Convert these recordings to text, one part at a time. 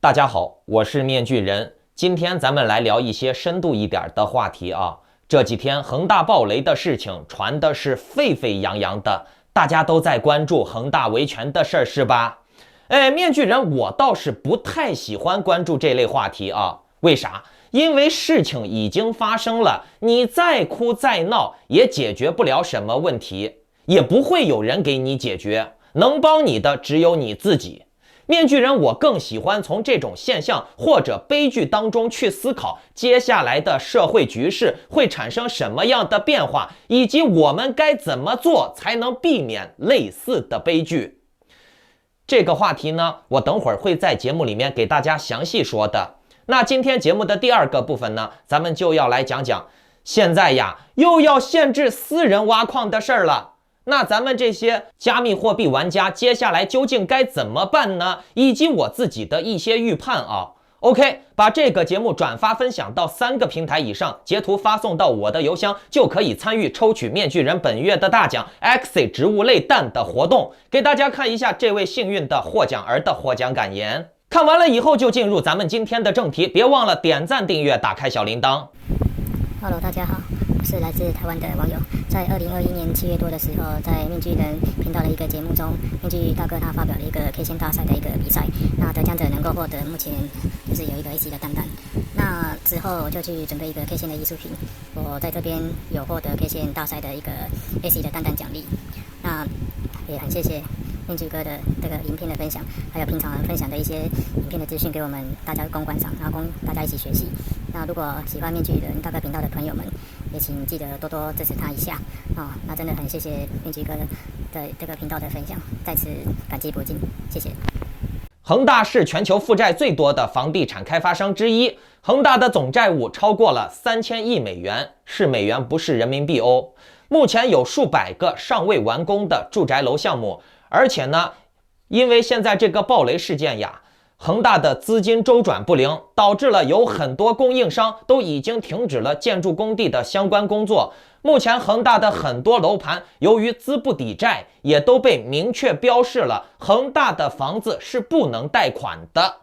大家好，我是面具人。今天咱们来聊一些深度一点的话题啊。这几天恒大暴雷的事情传的是沸沸扬扬的，大家都在关注恒大维权的事儿是吧？面具人我倒是不太喜欢关注这类话题啊。为啥？因为事情已经发生了，你再哭再闹也解决不了什么问题，也不会有人给你解决，能帮你的只有你自己。面具人我更喜欢从这种现象或者悲剧当中去思考接下来的社会局势会产生什么样的变化，以及我们该怎么做才能避免类似的悲剧。这个话题呢，我等会儿会在节目里面给大家详细说的。那今天节目的第二个部分呢，咱们就要来讲讲现在呀又要限制私人挖矿的事儿了。那咱们这些加密货币玩家接下来究竟该怎么办呢？以及我自己的一些预判啊。OK， 把这个节目转发分享到3个平台以上，截图发送到我的邮箱，就可以参与抽取面具人本月的大奖 X 植物类蛋的活动。给大家看一下这位幸运的获奖儿的获奖感言。看完了以后就进入咱们今天的正题，别忘了点赞、订阅、打开小铃铛。Hello， 大家好，我是来自台湾的网友。在2021年7月多的时候，在面具人频道的一个节目中，面具大哥他发表了一个 K 线大赛的一个比赛，那得奖者能够获得目前就是有一个 AC 的蛋蛋。那之后我就去准备一个 K 线的艺术品，我在这边有获得 K 线大赛的一个 AC 的蛋蛋奖励。那也很谢谢面具哥的这个影片的分享，还有平常分享的一些影片的资讯给我们大家供观赏，然后供大家一起学习。那如果喜欢面具人大哥频道的朋友们，也请记得多多支持他一下啊！那真的很谢谢面具哥的这个频道的分享，在此感激不尽，谢谢。恒大是全球负债最多的房地产开发商之一，恒大的总债务超过了3000亿美元，是美元不是人民币哦。目前有数百个尚未完工的住宅楼项目，而且呢，因为现在这个暴雷事件呀，恒大的资金周转不灵，导致了有很多供应商都已经停止了建筑工地的相关工作。目前恒大的很多楼盘由于资不抵债，也都被明确标示了恒大的房子是不能贷款的。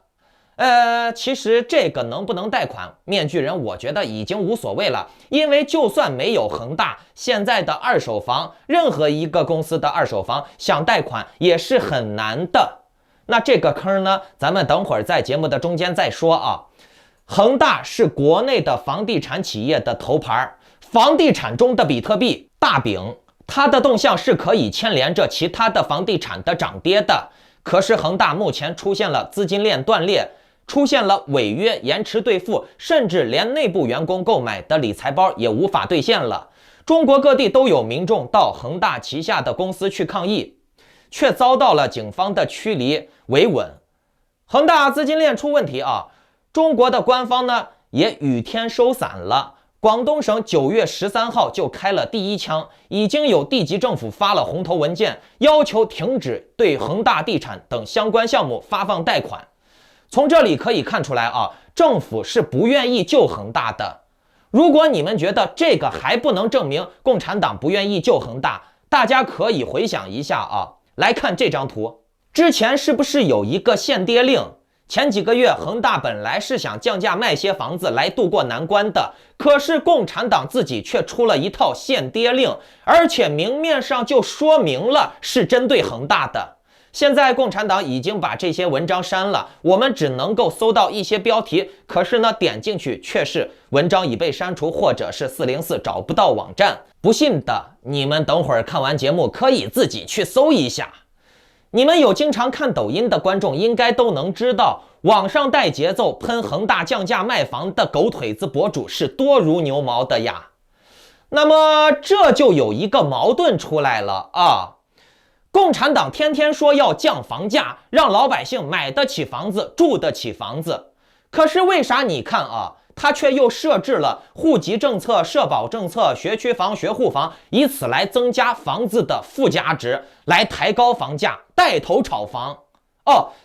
其实这个能不能贷款，面具人我觉得已经无所谓了，因为就算没有恒大，现在的二手房，任何一个公司的二手房想贷款也是很难的。那这个坑呢，咱们等会儿在节目的中间再说啊。恒大是国内的房地产企业的头牌，房地产中的比特币大饼，它的动向是可以牵连着其他的房地产的涨跌的。可是恒大目前出现了资金链断裂，出现了违约、延迟兑付，甚至连内部员工购买的理财包也无法兑现了。中国各地都有民众到恒大旗下的公司去抗议，却遭到了警方的驱离维稳。恒大资金链出问题啊，中国的官方呢也雨天收伞了。广东省9月13号就开了第一枪，已经有地级政府发了红头文件，要求停止对恒大地产等相关项目发放贷款。从这里可以看出来啊，政府是不愿意救恒大的。如果你们觉得这个还不能证明共产党不愿意救恒大，大家可以回想一下啊，来看这张图。之前是不是有一个限跌令？前几个月恒大本来是想降价卖些房子来渡过难关的，可是共产党自己却出了一套限跌令，而且明面上就说明了是针对恒大的。现在共产党已经把这些文章删了，我们只能够搜到一些标题，可是呢点进去却是文章已被删除，或者是404找不到网站。不信的你们等会儿看完节目可以自己去搜一下。你们有经常看抖音的观众应该都能知道，网上带节奏喷恒大降价卖房的狗腿子博主是多如牛毛的呀。那么这就有一个矛盾出来了啊，共产党天天说要降房价，让老百姓买得起房子，住得起房子，可是为啥你看啊，他却又设置了户籍政策、社保政策、学区房、学户房，以此来增加房子的附加值，来抬高房价，带头炒房。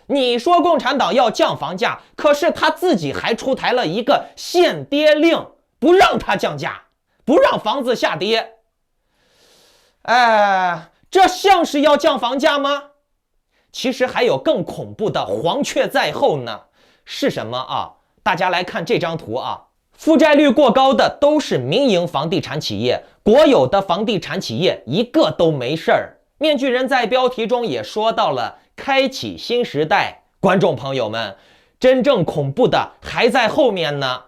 你说共产党要降房价，可是他自己还出台了一个限跌令，不让他降价，不让房子下跌。这像是要降房价吗？其实还有更恐怖的黄雀在后呢。是什么啊？大家来看这张图啊，负债率过高的都是民营房地产企业，国有的房地产企业一个都没事儿。面具人在标题中也说到了开启新时代，观众朋友们，真正恐怖的还在后面呢。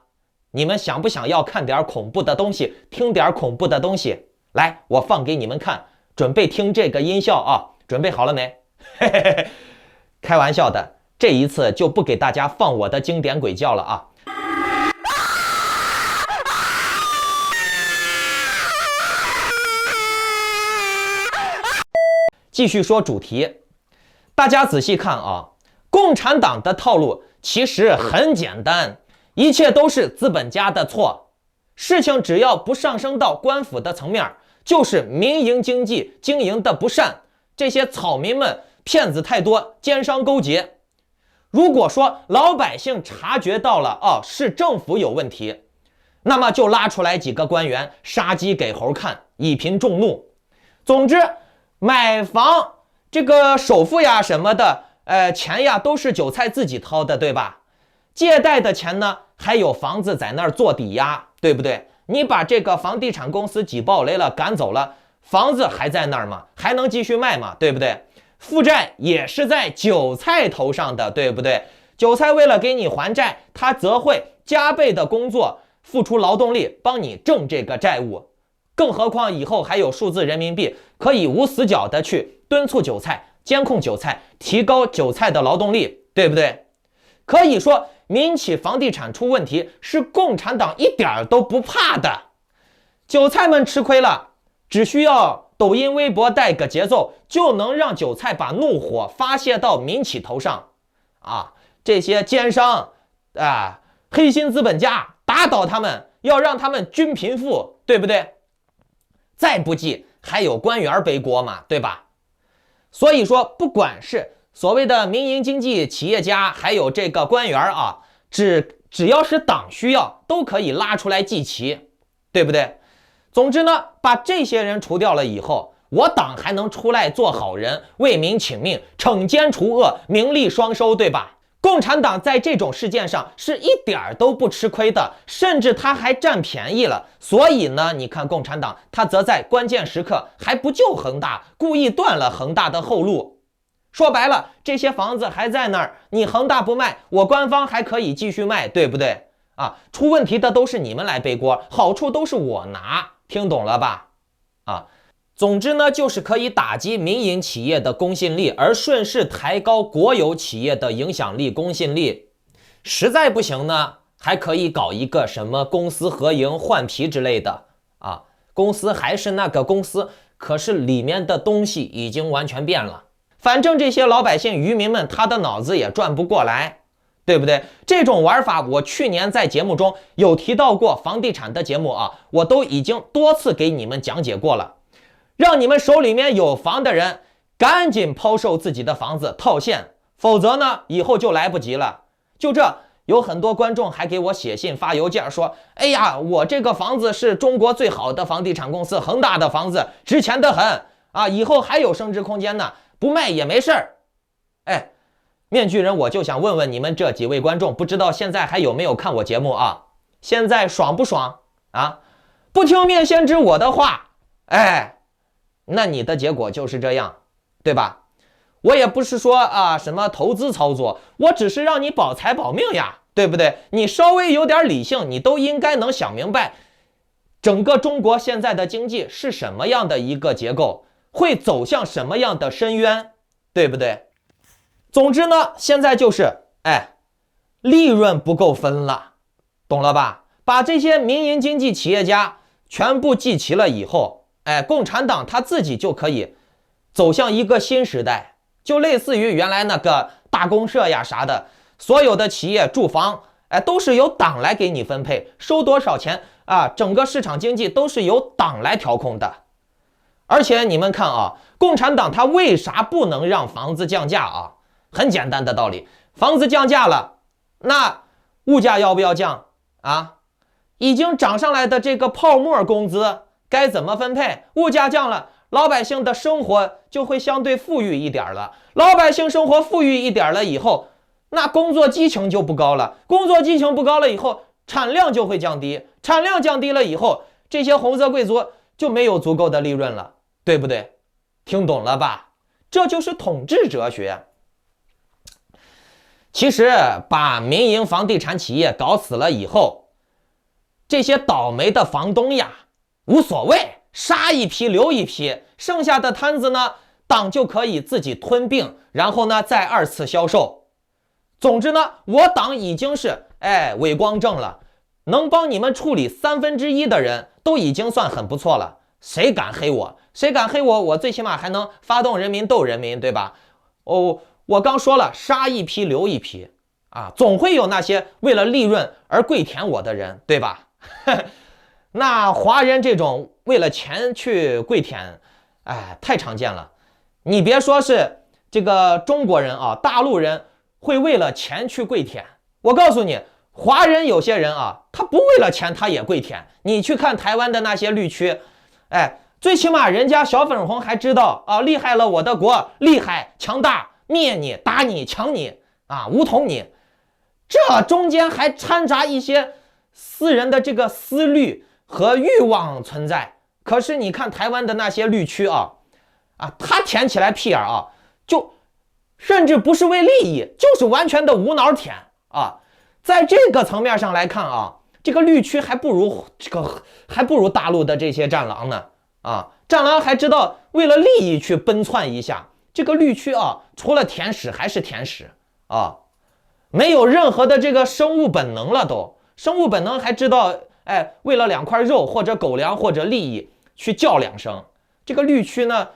你们想不想要看点恐怖的东西，听点恐怖的东西？来，我放给你们看，准备听这个音效啊，准备好了没？嘿嘿嘿，开玩笑的，这一次就不给大家放我的经典鬼叫了啊。继续说主题，大家仔细看啊，共产党的套路其实很简单，一切都是资本家的错。事情只要不上升到官府的层面，就是民营经济经营的不善，这些草民们骗子太多，奸商勾结。如果说老百姓察觉到了是政府有问题，那么就拉出来几个官员杀鸡给猴看，以平众怒。总之，买房这个首付呀什么的，钱呀都是韭菜自己掏的，对吧？借贷的钱呢，还有房子在那儿做抵押，对不对？你把这个房地产公司挤爆雷了，赶走了，房子还在那儿吗？还能继续卖吗？对不对？负债也是在韭菜头上的，对不对？韭菜为了给你还债，他则会加倍的工作，付出劳动力帮你挣这个债务。更何况以后还有数字人民币，可以无死角的去敦促韭菜、监控韭菜、提高韭菜的劳动力，对不对？可以说民企房地产出问题是共产党一点都不怕的。韭菜们吃亏了，只需要抖音微博带个节奏，就能让韭菜把怒火发泄到民企头上啊！这些奸商黑心资本家，打倒他们，要让他们均贫富，对不对？再不济还有官员背锅嘛，对吧？所以说不管是所谓的民营经济企业家，还有这个官员啊，只要是党需要，都可以拉出来祭旗，对不对？总之呢，把这些人除掉了以后，我党还能出来做好人，为民请命，惩奸除恶，名利双收，对吧？共产党在这种事件上是一点都不吃亏的，甚至他还占便宜了。所以呢，你看共产党他则在关键时刻还不救恒大，故意断了恒大的后路。说白了，这些房子还在那儿，你恒大不卖，我官方还可以继续卖，对不对？出问题的都是你们来背锅，好处都是我拿，听懂了吧？总之呢，就是可以打击民营企业的公信力，而顺势抬高国有企业的影响力、公信力。实在不行呢，还可以搞一个什么公私合营、换皮之类的公司还是那个公司，可是里面的东西已经完全变了。反正这些老百姓、渔民们，他的脑子也转不过来，对不对？这种玩法，我去年在节目中有提到过，房地产的节目我都已经多次给你们讲解过了。让你们手里面有房的人赶紧抛售自己的房子套现，否则呢，以后就来不及了。就这，有很多观众还给我写信发邮件说，哎呀，我这个房子是中国最好的房地产公司恒大的房子，值钱得很以后还有升值空间呢，不卖也没事儿。面具人，我就想问问你们这几位观众，不知道现在还有没有看我节目现在爽不爽不听面先知我的话，那你的结果就是这样，对吧？我也不是说什么投资操作，我只是让你保财保命呀，对不对？你稍微有点理性，你都应该能想明白，整个中国现在的经济是什么样的一个结构，会走向什么样的深渊，对不对？总之呢，现在就是利润不够分了，懂了吧？把这些民营经济企业家全部集齐了以后，共产党他自己就可以走向一个新时代，就类似于原来那个大公社呀啥的，所有的企业住房都是由党来给你分配，收多少钱整个市场经济都是由党来调控的。而且你们看共产党他为啥不能让房子降价很简单的道理，房子降价了，那物价要不要降已经涨上来的这个泡沫工资该怎么分配？物价降了，老百姓的生活就会相对富裕一点了。老百姓生活富裕一点了以后，那工作激情就不高了，工作激情不高了以后，产量就会降低，产量降低了以后，这些红色贵族就没有足够的利润了，对不对？听懂了吧？这就是统治哲学。其实把民营房地产企业搞死了以后，这些倒霉的房东呀，无所谓，杀一批留一批，剩下的摊子呢，党就可以自己吞并，然后呢再二次销售。总之呢，我党已经是伟光正了，能帮你们处理1/3的人都已经算很不错了。谁敢黑我？谁敢黑我？我最起码还能发动人民斗人民，对吧？我刚说了，杀一批留一批啊，总会有那些为了利润而跪舔我的人，对吧？那华人这种为了钱去跪舔，太常见了。你别说是这个中国人啊，大陆人会为了钱去跪舔。我告诉你，华人有些人啊，他不为了钱他也跪舔。你去看台湾的那些绿区，最起码人家小粉红还知道啊，厉害了，我的国厉害强大，灭你打你抢你啊，武统你。这中间还掺杂一些私人的这个思虑和欲望存在。可是你看台湾的那些绿区啊，他舔起来屁眼啊，就甚至不是为利益，就是完全的无脑舔啊。在这个层面上来看啊，这个绿区还不如大陆的这些战狼呢。战狼还知道为了利益去奔窜一下，这个绿区啊，除了舔屎还是舔屎啊，没有任何的这个生物本能了都。生物本能还知道，为了2块肉或者狗粮或者利益去叫2声。这个绿区呢，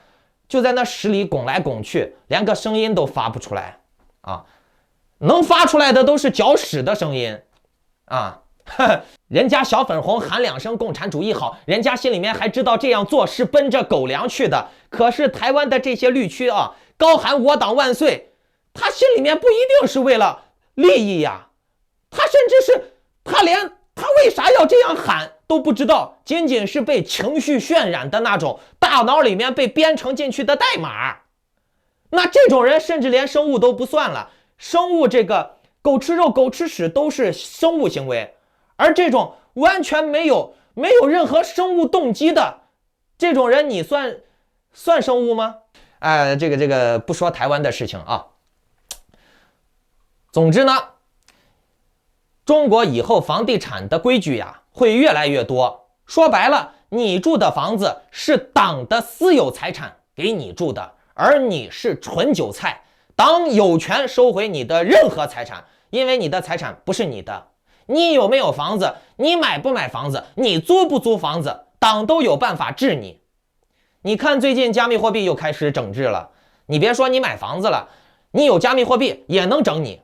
就在那屎里拱来拱去，连个声音都发不出来啊，能发出来的都是搅屎的声音啊。人家小粉红喊2声共产主义好，人家心里面还知道这样做是奔着狗粮去的。可是台湾的这些绿区啊，高喊我党万岁，他心里面不一定是为了利益呀，他甚至是他为啥要这样喊都不知道，仅仅是被情绪渲染的那种大脑里面被编程进去的代码。那这种人甚至连生物都不算了，生物这个狗吃肉狗吃屎都是生物行为，而这种完全没有任何生物动机的这种人，你算生物吗？这个不说台湾的事情啊。总之呢，中国以后房地产的规矩呀会越来越多。说白了，你住的房子是党的私有财产，给你住的，而你是纯韭菜，党有权收回你的任何财产，因为你的财产不是你的。你有没有房子，你买不买房子，你租不租房子，党都有办法治你。你看最近加密货币又开始整治了，你别说你买房子了，你有加密货币也能整你。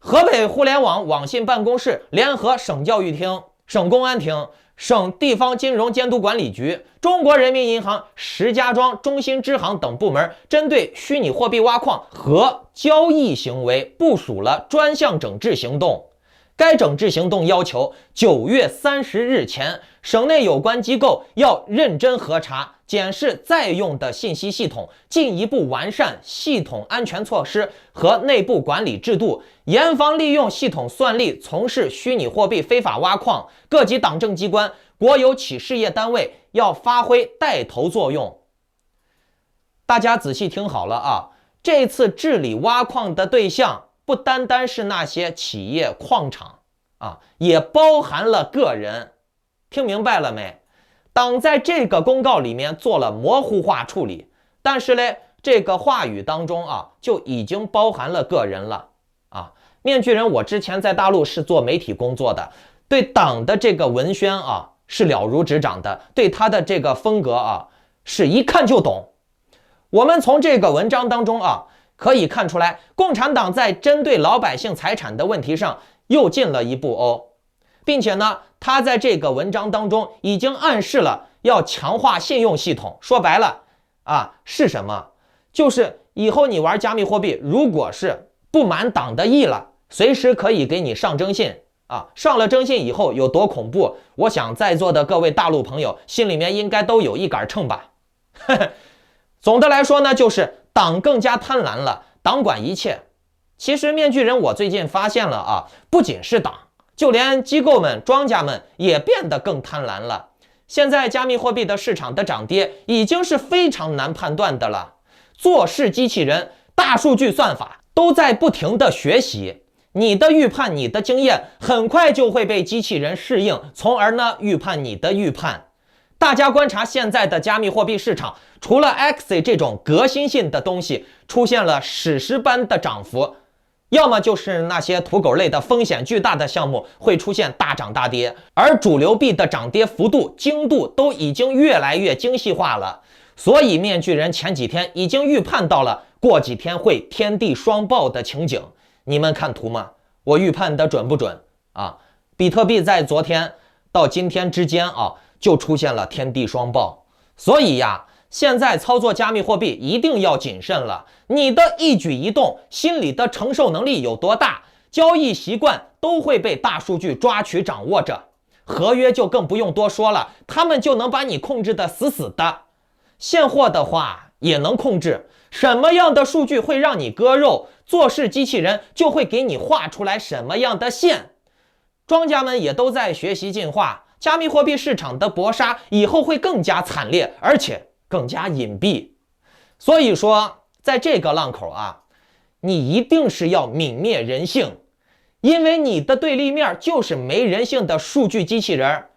河北互联网网信办公室联合省教育厅、省公安厅、省地方金融监督管理局、中国人民银行、石家庄中心支行等部门，针对虚拟货币挖矿和交易行为部署了专项整治行动。该整治行动要求9月30日前，省内有关机构要认真核查、检视在用的信息系统，进一步完善系统安全措施和内部管理制度，严防利用系统算力从事虚拟货币非法挖矿。各级党政机关、国有企事业单位要发挥带头作用。大家仔细听好了啊，这次治理挖矿的对象不单单是那些企业矿场啊，也包含了个人。听明白了没？党在这个公告里面做了模糊化处理，但是呢，这个话语当中啊，就已经包含了个人了啊。面具人，我之前在大陆是做媒体工作的，对党的这个文宣啊是了如指掌的，对他的这个风格啊是一看就懂。我们从这个文章当中啊可以看出来，共产党在针对老百姓财产的问题上又进了一步哦，并且呢，他在这个文章当中已经暗示了要强化信用系统。说白了是什么？就是以后你玩加密货币，如果是不满党的意了，随时可以给你上征信上了征信以后有多恐怖，我想在座的各位大陆朋友心里面应该都有一杆秤吧。总的来说呢，就是党更加贪婪了，党管一切，其实面具人我最近发现了啊，不仅是党，就连机构们、庄家们也变得更贪婪了。现在加密货币的市场的涨跌已经是非常难判断的了。做事机器人、大数据算法都在不停的学习，你的预判、你的经验很快就会被机器人适应，从而呢预判你的预判。大家观察现在的加密货币市场，除了 Axie 这种革新性的东西出现了史诗般的涨幅，要么就是那些土狗类的风险巨大的项目会出现大涨大跌，而主流币的涨跌幅度、精度都已经越来越精细化了。所以面具人前几天已经预判到了过几天会天地双爆的情景。你们看图吗？我预判的准不准啊？比特币在昨天到今天之间啊，就出现了天地双爆。所以呀，现在操作加密货币一定要谨慎了。你的一举一动，心理的承受能力有多大，交易习惯都会被大数据抓取掌握着。合约就更不用多说了，他们就能把你控制得死死的。现货的话也能控制，什么样的数据会让你割肉，做事机器人就会给你画出来什么样的线。庄家们也都在学习进化，加密货币市场的搏杀以后会更加惨烈，而且更加隐蔽。所以说在这个浪口啊，你一定是要泯灭人性，因为你的对立面就是没人性的数据机器人。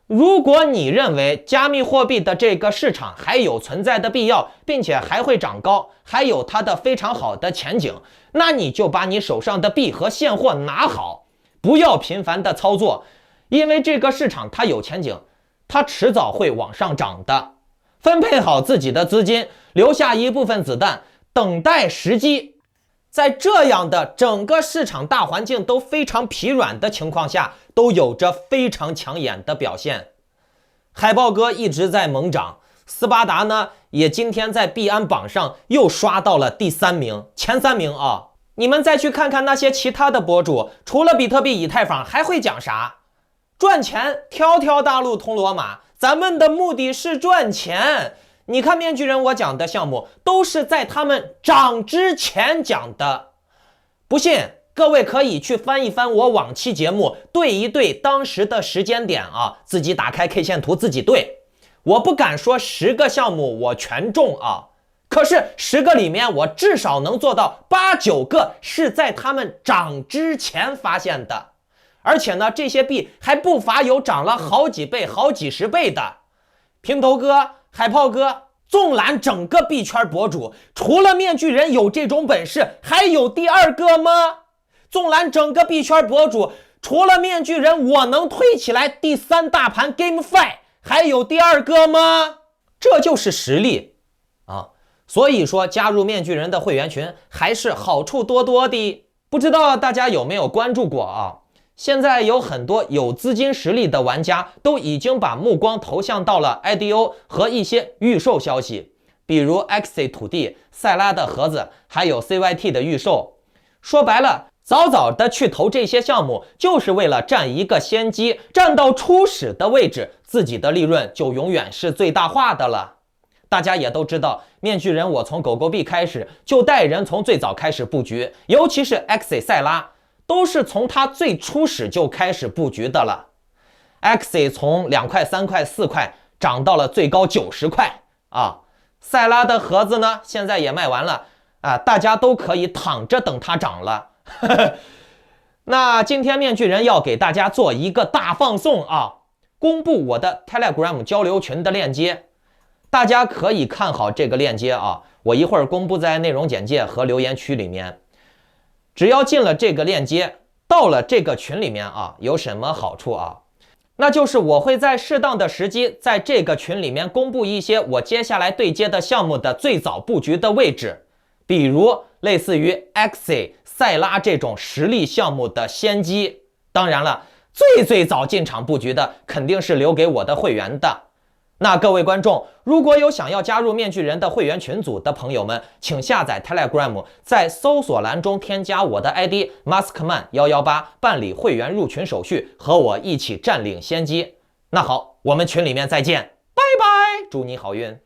如果你认为加密货币的这个市场还有存在的必要，并且还会长高，还有它的非常好的前景，那你就把你手上的币和现货拿好，不要频繁的操作，因为这个市场它有前景，它迟早会往上涨的。分配好自己的资金，留下一部分子弹，等待时机。在这样的整个市场大环境都非常疲软的情况下，都有着非常抢眼的表现。海豹哥一直在猛涨，斯巴达呢也今天在币安榜上又刷到了第3名，前3名啊！你们再去看看那些其他的博主，除了比特币、以太坊还会讲啥？赚钱，条条大路通罗马，咱们的目的是赚钱。你看面具人我讲的项目都是在他们涨之前讲的，不信各位可以去翻一翻我往期节目，对一对当时的时间点啊，自己打开 K 线图自己对。我不敢说10个项目我全中啊，可是10个里面我至少能做到8、9个是在他们涨之前发现的。而且呢，这些币还不乏有涨了好几倍、好几十倍的。平头哥、海豹哥纵览整个币圈博主，除了面具人有这种本事，还有第2个吗？纵览整个币圈博主，除了面具人，我能推起来第3大盘 GameFi， 还有第2个吗？这就是实力啊！所以说加入面具人的会员群还是好处多多的。不知道大家有没有关注过啊？现在有很多有资金实力的玩家都已经把目光投向到了 IDO 和一些预售消息，比如 Axie 土地、塞拉的盒子，还有 CYT 的预售。说白了，早早的去投这些项目，就是为了占一个先机，占到初始的位置，自己的利润就永远是最大化的了。大家也都知道，面具人我从狗狗币开始就带人从最早开始布局，尤其是 Axie 塞拉。都是从它最初始就开始布局的了。Axie 从2块、3块、4块涨到了最高90块啊！塞拉的盒子呢，现在也卖完了啊，大家都可以躺着等它涨了。那今天面具人要给大家做一个大放送啊，公布我的 Telegram 交流群的链接，大家可以看好这个链接啊，我一会儿公布在内容简介和留言区里面。只要进了这个链接，到了这个群里面啊，有什么好处啊？那就是我会在适当的时机，在这个群里面公布一些我接下来对接的项目的最早布局的位置，比如类似于 Axie、塞拉这种实力项目的先机。当然了，最早进场布局的肯定是留给我的会员的。那各位观众，如果有想要加入面具人的会员群组的朋友们，请下载 Telegram， 在搜索栏中添加我的 ID Maskman118， 办理会员入群手续，和我一起占领先机。那好，我们群里面再见，拜拜，祝你好运。